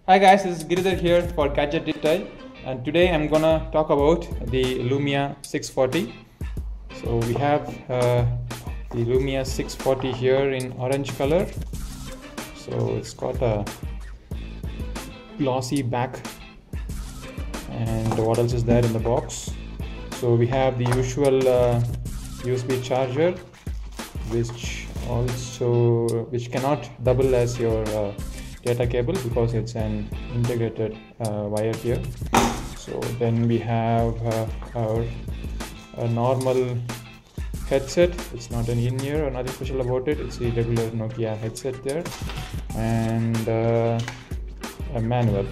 Hi guys, this is Giridhar here for Gadget Detail, and today I'm gonna talk about the Lumia 640. So we have the Lumia 640 here in orange color. So it's got a glossy back, and what else is there in the box? So we have the usual USB charger, which cannot double as your data cable because it's an integrated wire here. So then we have our normal headset. It's not an in-ear or nothing special about it. It's a regular Nokia headset there, and a manual.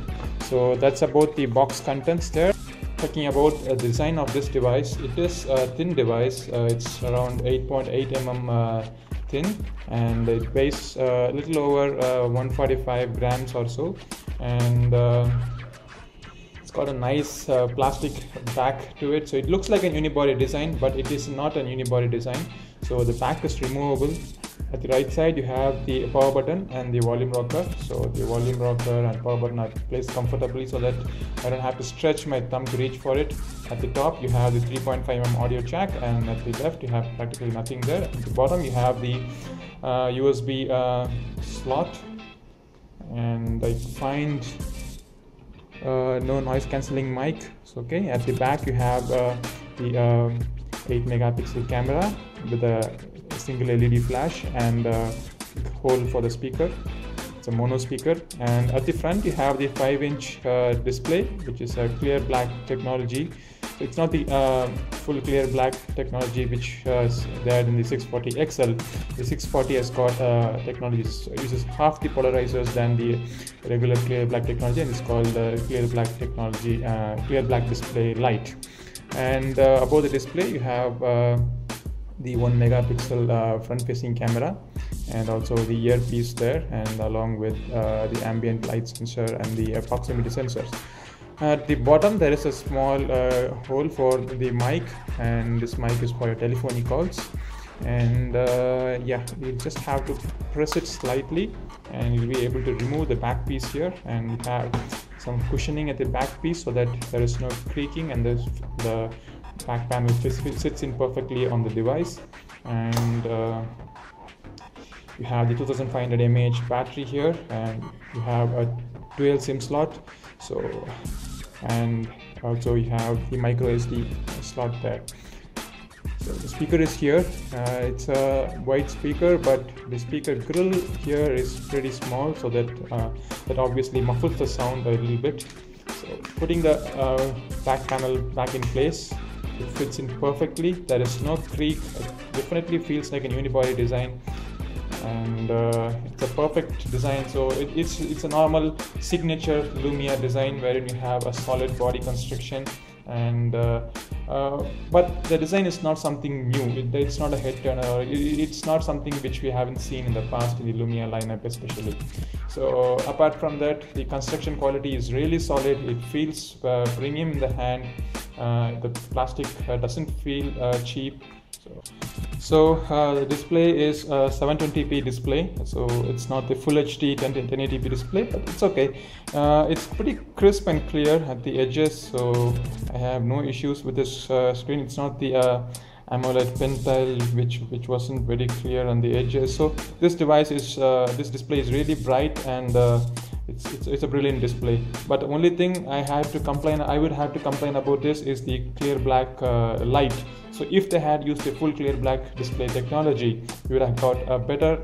So that's about the box contents there. Talking about the design of this device, it is a thin device. It's around 8.8 mm thin, and it weighs a little over 145 grams or so, and it's got a nice plastic back to it. So it looks like an unibody design, but it is not an unibody design. So the back is removable. At the right side you have the power button and the volume rocker. So the volume rocker and power button are placed comfortably so that I don't have to stretch my thumb to reach for it. At the top you have the 3.5 mm audio jack, and at the left you have practically nothing there. At the bottom you have the USB slot, and I find no noise cancelling mic. So okay, at the back you have the 8 megapixel camera with a single LED flash and a hole for the speaker. It's a mono speaker. And at the front you have the 5-inch display, which is a clear black technology. So it's not the full clear black technology which is there in the 640 XL. The 640 has got technology, uses half the polarizers than the regular clear black technology, and it's called clear black technology, clear black display light. And above the display you have the 1 megapixel front-facing camera, and also the earpiece there, and along with the ambient light sensor and the proximity sensors. At the bottom there is a small hole for the mic, and this mic is for your telephonic calls. And yeah, you just have to press it slightly and you'll be able to remove the back piece here, and you have some cushioning at the back piece so that there is no creaking, and the back panel sits in perfectly on the device. And you have the 2500 mAh battery here, and you have a dual SIM slot. So, and also you have the micro SD slot there. So the speaker is here. It's a wide speaker, but the speaker grill here is pretty small, so that that obviously muffles the sound a little bit. So putting the back panel back in place, it fits in perfectly. There is no creak. It definitely feels like a unibody design, and it's a perfect design. So it's a normal signature Lumia design wherein you have a solid body construction, and but the design is not something new. It's not a head turner. It's not something which we haven't seen in the past in the Lumia lineup especially. So apart from that, the construction quality is really solid. It feels premium in the hand. The plastic doesn't feel cheap. So the display is a 720p display, so it's not the full HD 1080p display, but it's okay. It's pretty crisp and clear at the edges, so I have no issues with this screen. It's not the AMOLED pentile which wasn't very clear on the edges. So this device is this display is really bright, and it's a brilliant display. But the only thing I would have to complain about this is the clear black light. So if they had used the full clear black display technology, you would have got a better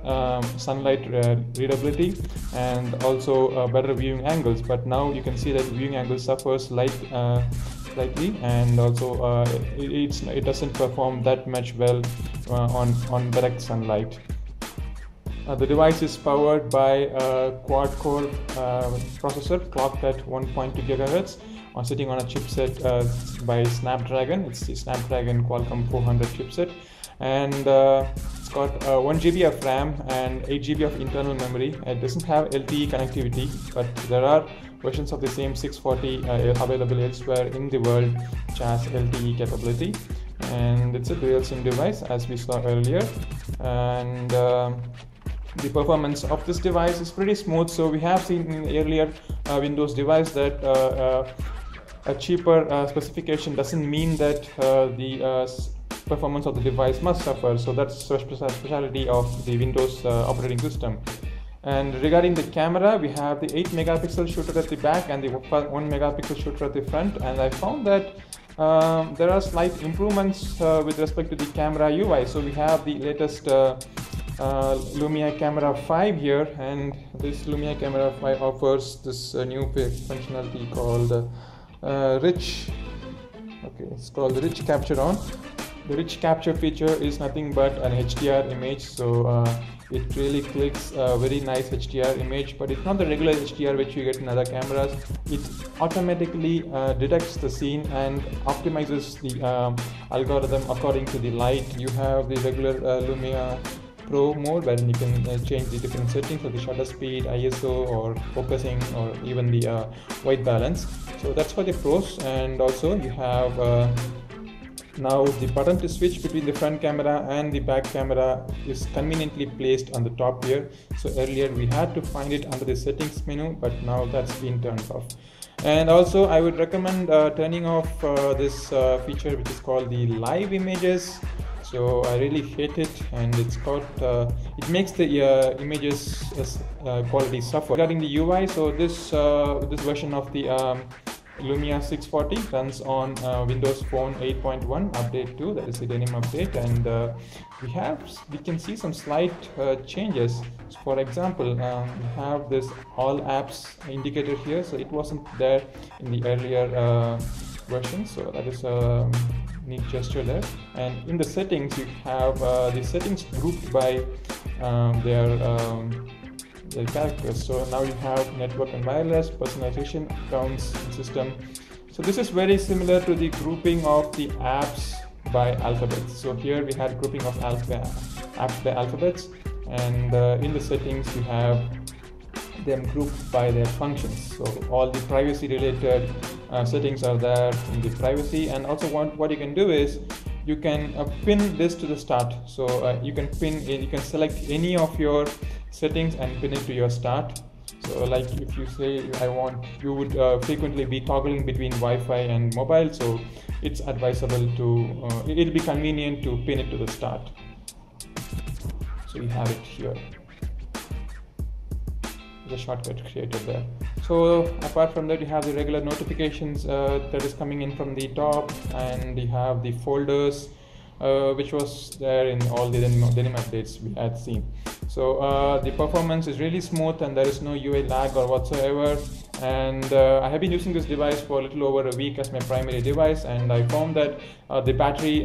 sunlight readability and also better viewing angles. But now you can see that viewing angle suffers slightly, and also it doesn't perform that much well on direct sunlight. The device is powered by a quad-core processor clocked at 1.2 GHz, sitting on a chipset by Snapdragon. It's the Snapdragon Qualcomm 400 chipset, and it's got 1 GB of RAM and 8 GB of internal memory. It doesn't have LTE connectivity, but there are versions of the same 640 available elsewhere in the world which has LTE capability. And it's a dual SIM device, as we saw earlier, and the performance of this device is pretty smooth. So we have seen in earlier Windows device that a cheaper specification doesn't mean that the performance of the device must suffer. So that's a specialty of the Windows operating system. And regarding the camera, we have the 8 megapixel shooter at the back and the 1 megapixel shooter at the front, and I found that there are slight improvements with respect to the camera UI. So we have the latest Lumia Camera 5 here, and this Lumia Camera 5 offers this new functionality called it's called the Rich Capture On. The Rich Capture feature is nothing but an HDR image, so it really clicks a very nice HDR image, but it's not the regular HDR which you get in other cameras. It automatically detects the scene and optimizes the algorithm according to the light. You have the regular Lumia Pro mode wherein you can change the different settings for the shutter speed, ISO, or focusing, or even the white balance. So that's for the pros. And also you have now the button to switch between the front camera and the back camera is conveniently placed on the top here. So earlier we had to find it under the settings menu, but now that's been turned off. And also I would recommend turning off this feature which is called the live images. So I really hate it, and it's got it makes the images quality suffer. Regarding the UI, so this version of the Lumia 640 runs on Windows Phone 8.1 update 2, that is the denim update, and we can see some slight changes. So for example, we have this all apps indicator here, so it wasn't there in the earlier version, so that is a neat gesture there. And in the settings you have the settings grouped by their characters. So now you have network and wireless, personalization, accounts, system. So this is very similar to the grouping of the apps by alphabets. So here we had grouping of apps by alphabets, and in the settings you have them grouped by their functions. So all the privacy related settings are there in the privacy. And also what you can do is you can pin this to the start. So you can select any of your settings and pin it to your start. So like if you say you would frequently be toggling between Wi-Fi and mobile, so it's advisable to it'll be convenient to pin it to the start. So you have it here, the shortcut created there. So apart from that, you have the regular notifications that is coming in from the top, and you have the folders which was there in all the denim updates we had seen. So the performance is really smooth and there is no UI lag or whatsoever. And I have been using this device for a little over a week as my primary device, and I found that the battery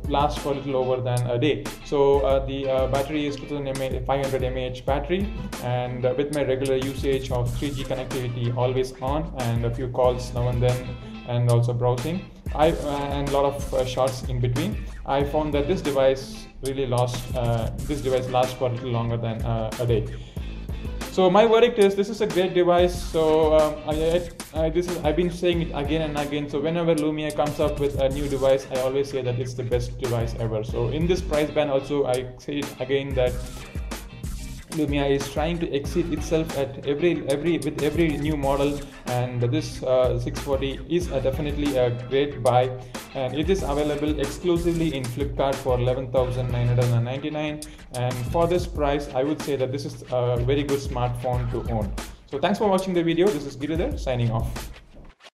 lasts for a little over than a day. So the battery is 500 mAh battery, and with my regular usage of 3G connectivity always on, and a few calls now and then, and also browsing, and a lot of shots in between, I found that this device really lasts for a little longer than a day. So my verdict is this is a great device. So I've been saying it again and again. So whenever Lumia comes up with a new device, I always say that it's the best device ever. So in this price band also, I say it again that Lumia is trying to exceed itself at with every new model, and this 640 is definitely a great buy, and it is available exclusively in Flipkart for 11,999, and for this price I would say that this is a very good smartphone to own. So thanks for watching the video. This is Giridhar signing off.